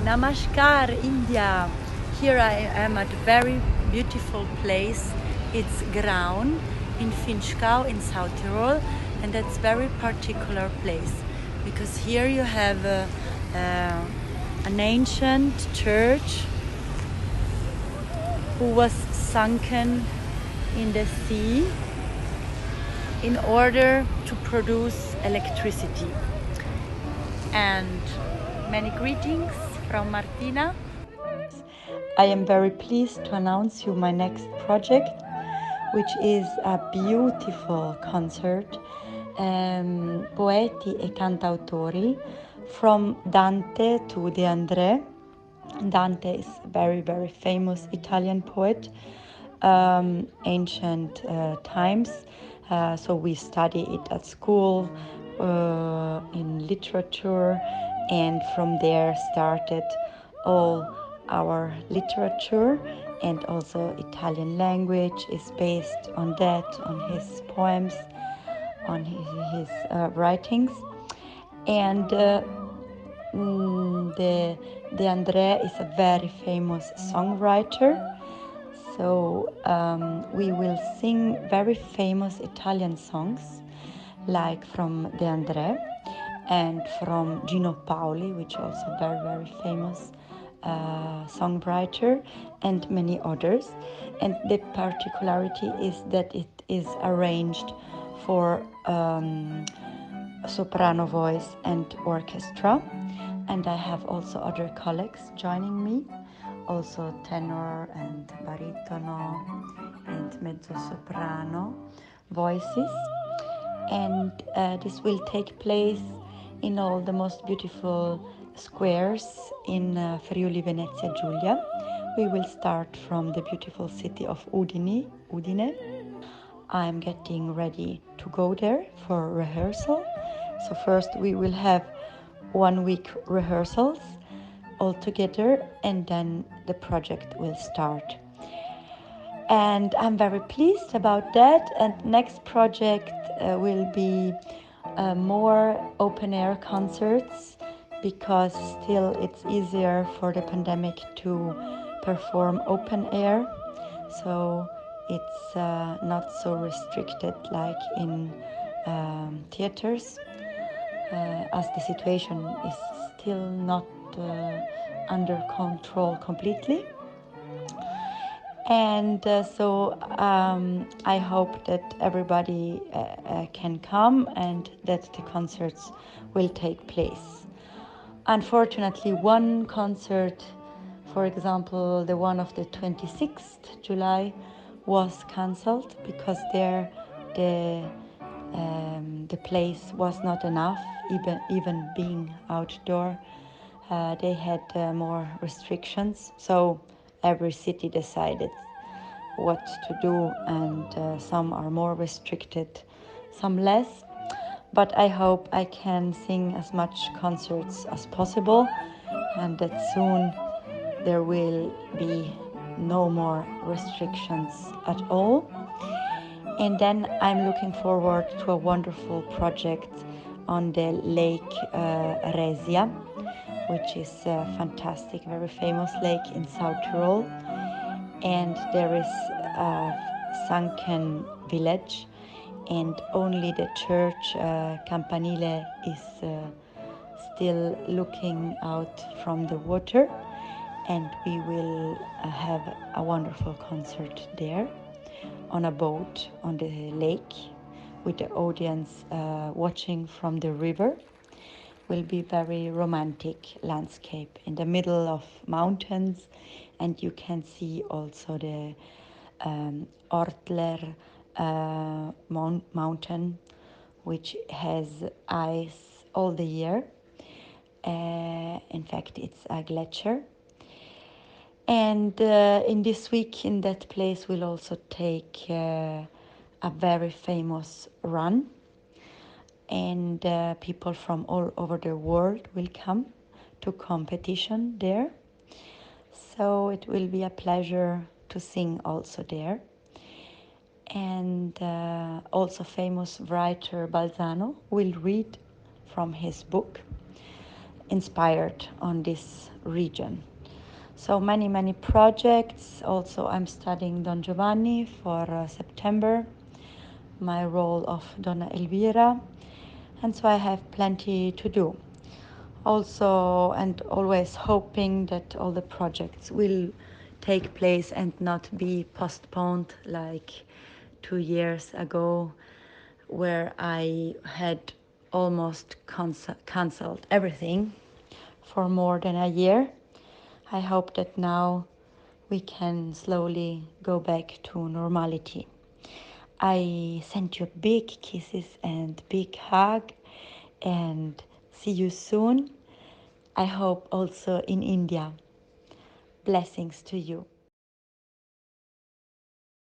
Namaskar, India. Here I am at a very beautiful place. It's Graun in Finchgau in South Tyrol, and that's a very particular place because here you have an ancient church who was sunken in the sea in order to produce electricity. And many greetings from Martina. I am very pleased to announce you my next project, which is a beautiful concert, poeti e cantautori, from Dante to De André. Dante is a very, very famous Italian poet, ancient times. So we study it at school, in literature, and from there started all our literature, and also Italian language is based on that, on his poems, on his writings. And De André is a very famous songwriter. So we will sing very famous Italian songs, like from De André and from Gino Paoli, which also very, very famous songwriter, and many others. And the particularity is that it is arranged for soprano voice and orchestra. And I have also other colleagues joining me, also tenor and baritono and mezzo soprano voices. And this will take place in all the most beautiful squares in Friuli Venezia Giulia. We will start from the beautiful city of Udine. I'm getting ready to go there for rehearsal. So first we will have 1 week rehearsals all together, and then the project will start. And I'm very pleased about that. And next project will be more open air concerts, because still it's easier for the pandemic to perform open air. So it's not so restricted like in theaters, as the situation is still not under control completely. And so I hope that everybody can come and that the concerts will take place. Unfortunately, one concert, for example, the one of the 26th July, was cancelled because there the place was not enough, even being outdoor. They had more restrictions, so every city decided what to do, and some are more restricted, some less. But I hope I can sing as much concerts as possible, and that soon there will be no more restrictions at all. And then I'm looking forward to a wonderful project on the Lake Resia, which is a fantastic, very famous lake in South Tyrol. And there is a sunken village, and only the church Campanile is still looking out from the water. And we will have a wonderful concert there on a boat on the lake, with the audience watching from the river. Will be very romantic landscape in the middle of mountains, and you can see also the Ortler mountain, which has ice all the year. In fact, it's a glacier. And in this week in that place we'll also take a very famous run, and people from all over the world will come to competition there. So it will be a pleasure to sing also there. And also famous writer Balzano will read from his book. inspired on this region. So many projects. Also, I'm studying Don Giovanni for September, my role of Donna Elvira, and so I have plenty to do. Also, and always hoping that all the projects will take place and not be postponed like 2 years ago, where I had almost cancelled everything for more than a year. I hope that now we can slowly go back to normality. I send you big kisses and big hug and see you soon. I hope also in India. Blessings to you.